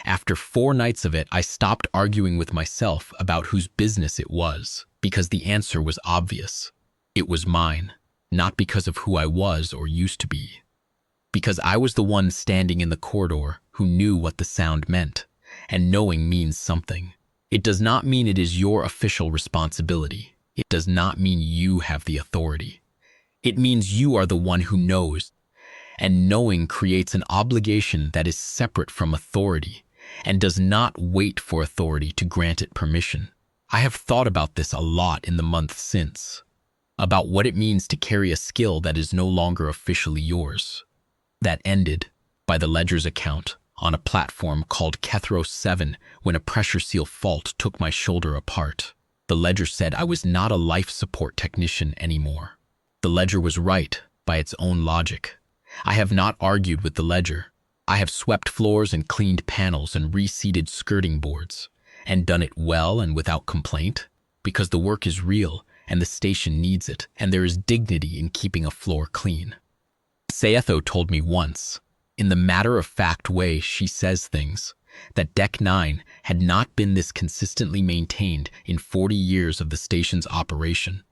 After 4 nights of it, I stopped arguing with myself about whose business it was, because the answer was obvious. It was mine, not because of who I was or used to be, because I was the one standing in the corridor who knew what the sound meant, and knowing means something. It does not mean it is your official responsibility. It does not mean you have the authority. It means you are the one who knows, and knowing creates an obligation that is separate from authority and does not wait for authority to grant it permission. I have thought about this a lot in the months since, about what it means to carry a skill that is no longer officially yours. That ended, by the ledger's account, on a platform called Kethros 7 when a pressure seal fault took my shoulder apart. The ledger said I was not a life support technician anymore. The ledger was right by its own logic. I have not argued with the ledger. I have swept floors and cleaned panels and reseated skirting boards, and done it well and without complaint, because the work is real and the station needs it, and there is dignity in keeping a floor clean. Sayetho told me once, in the matter-of-fact way she says things, that Deck 9 had not been this consistently maintained in 40 years of the station's operation.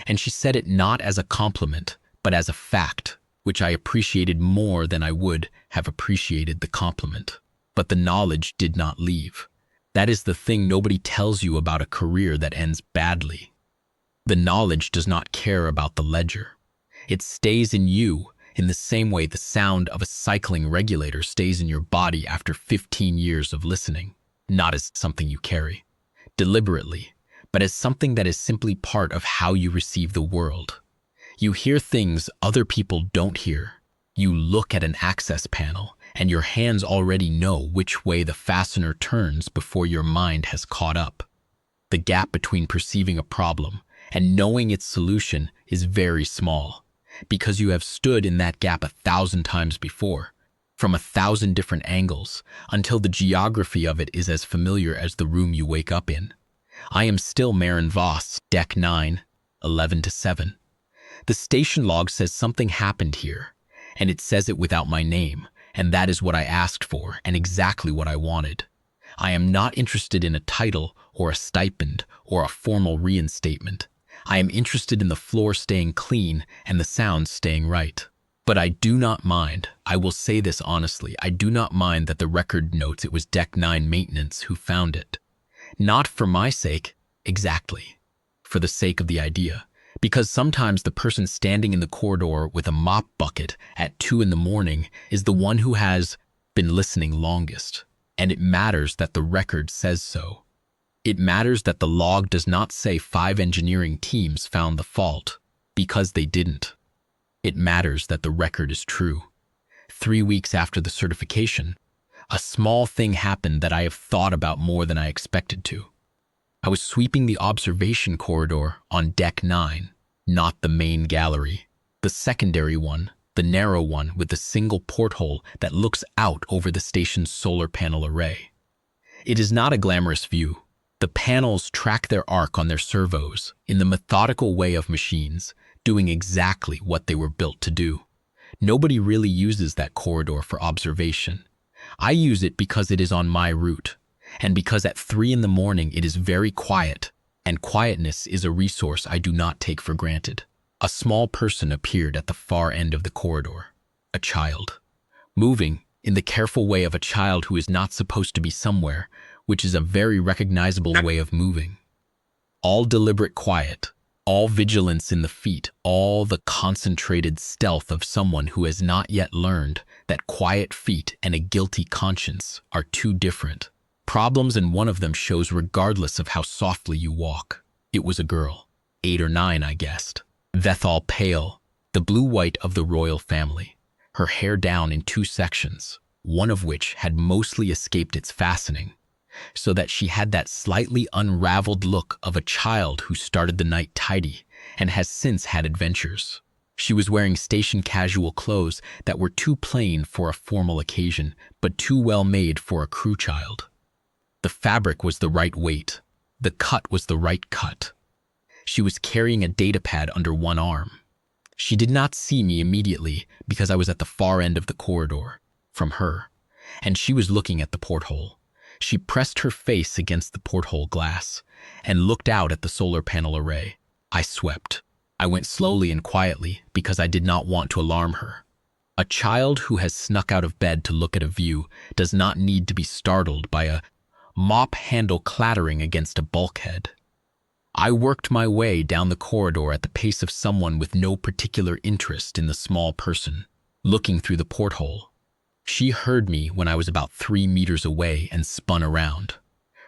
And she said it not as a compliment, but as a fact, which I appreciated more than I would have appreciated the compliment. But the knowledge did not leave. That is the thing nobody tells you about a career that ends badly. The knowledge does not care about the ledger. It stays in you in the same way the sound of a cycling regulator stays in your body after 15 years of listening, not as something you carry deliberately, but as something that is simply part of how you receive the world. You hear things other people don't hear. You look at an access panel, and your hands already know which way the fastener turns before your mind has caught up. The gap between perceiving a problem and knowing its solution is very small, because you have stood in that gap 1,000 times before, from 1,000 different angles, until the geography of it is as familiar as the room you wake up in. I am still Maren Voss, Deck 9, 11-7. The station log says something happened here, and it says it without my name, and that is what I asked for and exactly what I wanted. I am not interested in a title or a stipend or a formal reinstatement. I am interested in the floor staying clean and the sound staying right. But I do not mind, I will say this honestly, I do not mind that the record notes it was Deck 9 maintenance who found it. Not for my sake, exactly, for the sake of the idea. Because sometimes the person standing in the corridor with a mop bucket at 2 in the morning is the one who has been listening longest. And it matters that the record says so. It matters that the log does not say 5 engineering teams found the fault, because they didn't. It matters that the record is true. 3 weeks after the certification, a small thing happened that I have thought about more than I expected to. I was sweeping the observation corridor on Deck 9, not the main gallery, the secondary one, the narrow one with the single porthole that looks out over the station's solar panel array. It is not a glamorous view. The panels track their arc on their servos in the methodical way of machines, doing exactly what they were built to do. Nobody really uses that corridor for observation. I use it because it is on my route, and because at 3 in the morning it is very quiet, and quietness is a resource I do not take for granted. A small person appeared at the far end of the corridor, a child, moving in the careful way of a child who is not supposed to be somewhere, which is a very recognizable way of moving. All deliberate quiet, all vigilance in the feet, all the concentrated stealth of someone who has not yet learned that quiet feet and a guilty conscience are two different problems, and one of them shows regardless of how softly you walk. It was a girl, 8 or 9, I guessed. Vethaal pale, the blue-white of the royal family, her hair down in 2 sections, one of which had mostly escaped its fastening, so that she had that slightly unraveled look of a child who started the night tidy and has since had adventures. She was wearing station casual clothes that were too plain for a formal occasion, but too well made for a crew child. The fabric was the right weight. The cut was the right cut. She was carrying a datapad under one arm. She did not see me immediately because I was at the far end of the corridor from her, and she was looking at the porthole. She pressed her face against the porthole glass and looked out at the solar panel array. I swept. I went slowly and quietly because I did not want to alarm her. A child who has snuck out of bed to look at a view does not need to be startled by a mop handle clattering against a bulkhead. I worked my way down the corridor at the pace of someone with no particular interest in the small person, looking through the porthole. She heard me when I was about 3 meters away and spun around.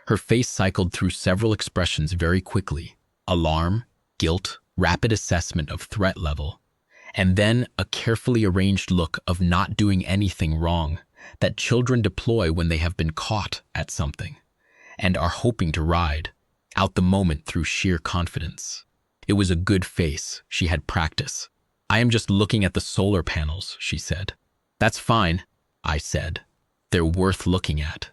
Her face cycled through several expressions very quickly: alarm, guilt, rapid assessment of threat level, and then a carefully arranged look of not doing anything wrong that children deploy when they have been caught at something and are hoping to ride out the moment through sheer confidence. It was a good face. She had practice. "I am just looking at the solar panels," she said. "That's fine," I said. "They're worth looking at."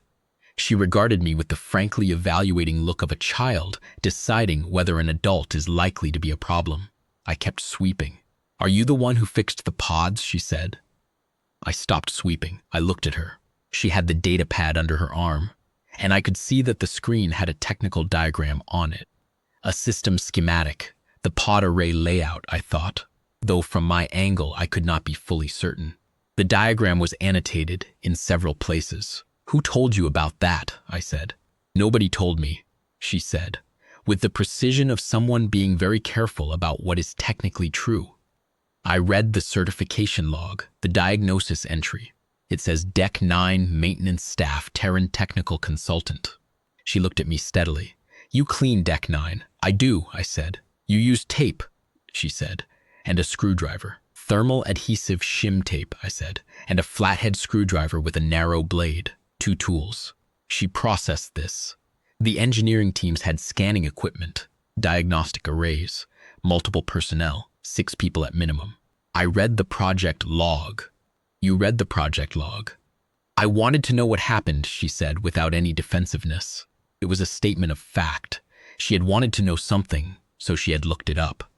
She regarded me with the frankly evaluating look of a child deciding whether an adult is likely to be a problem. I kept sweeping. "Are you the one who fixed the pods?" she said. I stopped sweeping. I looked at her. She had the data pad under her arm, and I could see that the screen had a technical diagram on it. A system schematic, the pod array layout, I thought, though from my angle I could not be fully certain. The diagram was annotated in several places. "Who told you about that?" I said. "Nobody told me," she said, with the precision of someone being very careful about what is technically true. I read the certification log, the diagnosis entry. It says Deck 9 Maintenance Staff Terran Technical Consultant. She looked at me steadily. "You clean Deck 9. "I do," I said. "You use tape," she said, "and a screwdriver." "Thermal adhesive shim tape," I said, "and a flathead screwdriver with a narrow blade. 2 tools." She processed this. The engineering teams had scanning equipment, diagnostic arrays, multiple personnel, 6 people at minimum. I read the project log. "You read the project log?" "I wanted to know what happened," she said without any defensiveness. It was a statement of fact. She had wanted to know something, so she had looked it up.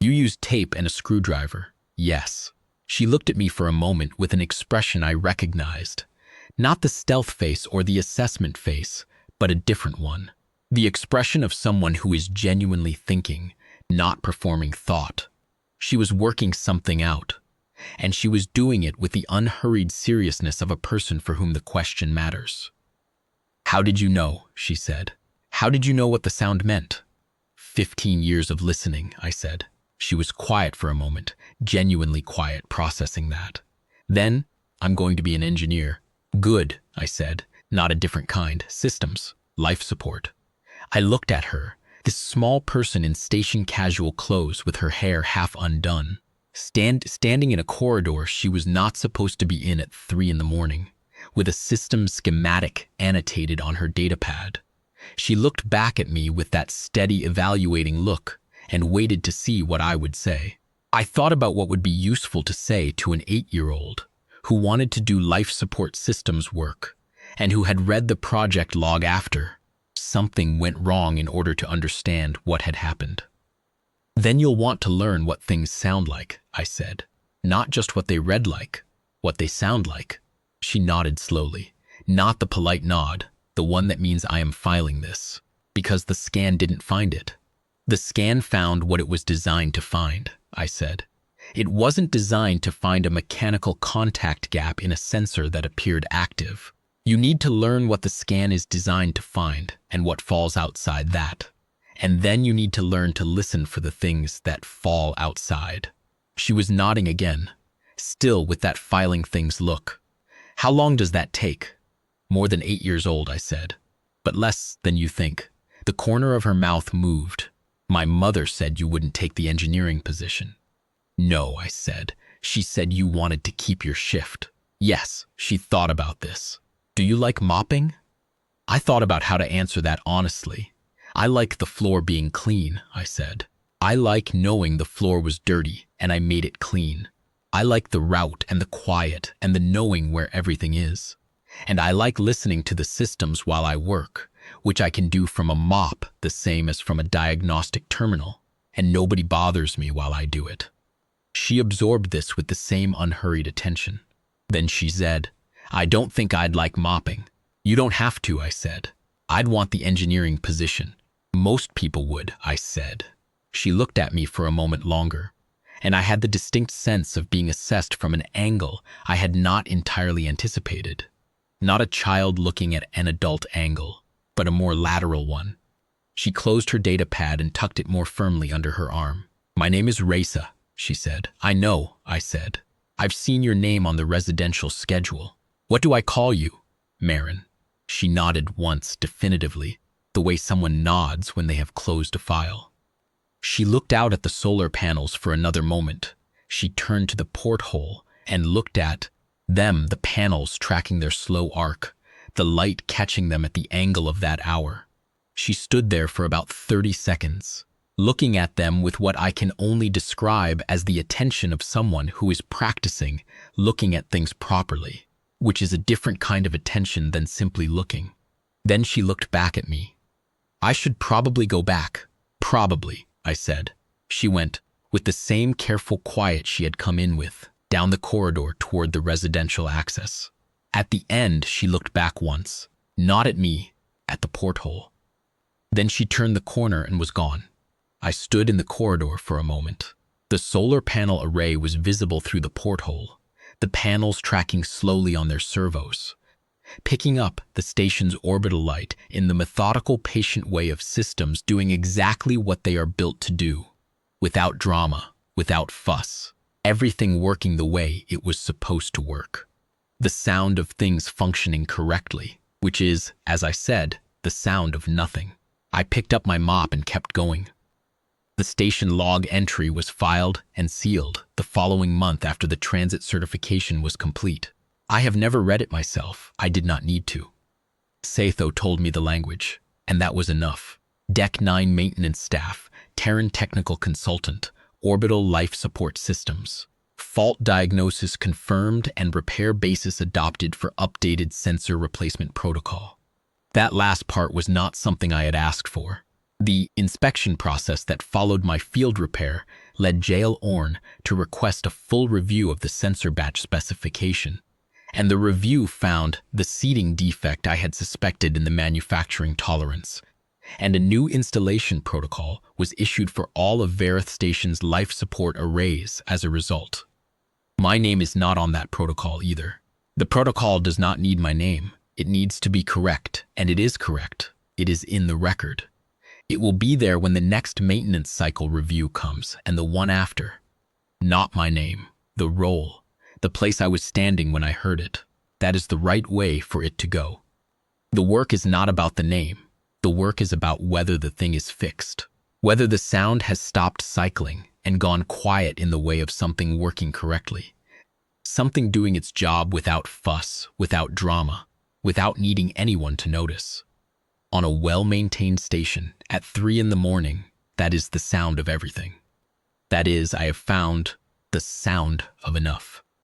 "You used tape and a screwdriver?" "Yes." She looked at me for a moment with an expression I recognized. Not the stealth face or the assessment face, but a different one. The expression of someone who is genuinely thinking, not performing thought. She was working something out, and she was doing it with the unhurried seriousness of a person for whom the question matters. "How did you know?" she said. "How did you know what the sound meant?" 15 years of listening," I said. She was quiet for a moment, genuinely quiet, processing that. "Then, I'm going to be an engineer." "Good," I said. "Not a different kind. Systems. Life support." I looked at her, this small person in station casual clothes with her hair half undone. Standing in a corridor she was not supposed to be in at 3 in the morning, with a system schematic annotated on her datapad. She looked back at me with that steady evaluating look and waited to see what I would say. I thought about what would be useful to say to an 8-year-old who wanted to do life support systems work and who had read the project log after something went wrong in order to understand what had happened. "Then you'll want to learn what things sound like," I said. "Not just what they read like, what they sound like." She nodded slowly, not the polite nod, the one that means I am filing this, because the scan didn't find it. "The scan found what it was designed to find," I said. "It wasn't designed to find a mechanical contact gap in a sensor that appeared active. You need to learn what the scan is designed to find and what falls outside that. And then you need to learn to listen for the things that fall outside." She was nodding again, still with that filing things look. "How long does that take?" "More than 8 years old," I said. "But less than you think." The corner of her mouth moved. "My mother said you wouldn't take the engineering position." "No," I said. "She said you wanted to keep your shift." "Yes, she thought about this." "Do you like mopping?" I thought about how to answer that honestly. "I like the floor being clean," I said. "I like knowing the floor was dirty and I made it clean. I like the route and the quiet and the knowing where everything is. And I like listening to the systems while I work, which I can do from a mop the same as from a diagnostic terminal, and nobody bothers me while I do it." She absorbed this with the same unhurried attention. Then she said, "I don't think I'd like mopping." "You don't have to," I said. "I'd want the engineering position." "Most people would," I said. She looked at me for a moment longer. and I had the distinct sense of being assessed from an angle I had not entirely anticipated. Not a child looking at an adult angle, but a more lateral one. She closed her data pad and tucked it more firmly under her arm. "My name is Raisa," she said. "I know," I said. "I've seen your name on the residential schedule. What do I call you?" "Maren." She nodded once, definitively, the way someone nods when they have closed a file. She looked out at the solar panels for another moment. She turned to the porthole and looked at them, the panels tracking their slow arc, the light catching them at the angle of that hour. She stood there for about 30 seconds, looking at them with what I can only describe as the attention of someone who is practicing looking at things properly, which is a different kind of attention than simply looking. Then she looked back at me. "I should probably go back." "Probably," I said. She went, with the same careful quiet she had come in with, down the corridor toward the residential access. At the end, she looked back once, not at me, at the porthole. Then she turned the corner and was gone. I stood in the corridor for a moment. The solar panel array was visible through the porthole, the panels tracking slowly on their servos, picking up the station's orbital light in the methodical, patient way of systems doing exactly what they are built to do, without drama, without fuss, everything working the way it was supposed to work. The sound of things functioning correctly, which is, as I said, the sound of nothing. I picked up my mop and kept going. The station log entry was filed and sealed the following month after the transit certification was complete. I have never read it myself. I did not need to. Satho told me the language, and that was enough. Deck 9 maintenance staff, Terran technical consultant, orbital life support systems. Fault diagnosis confirmed and repair basis adopted for updated sensor replacement protocol. That last part was not something I had asked for. The inspection process that followed my field repair led Jael Orn to request a full review of the sensor batch specification, and the review found the seating defect I had suspected in the manufacturing tolerance, and a new installation protocol was issued for all of Vareth Station's life support arrays as a result. My name is not on that protocol either. The protocol does not need my name. It needs to be correct, and it is correct. It is in the record. It will be there when the next maintenance cycle review comes, and the one after. Not my name, the role, the place I was standing when I heard it. That is the right way for it to go. The work is not about the name. The work is about whether the thing is fixed, whether the sound has stopped cycling and gone quiet in the way of something working correctly, something doing its job without fuss, without drama, without needing anyone to notice. On a well-maintained station at 3 in the morning, that is the sound of everything. That is, I have found the sound of enough.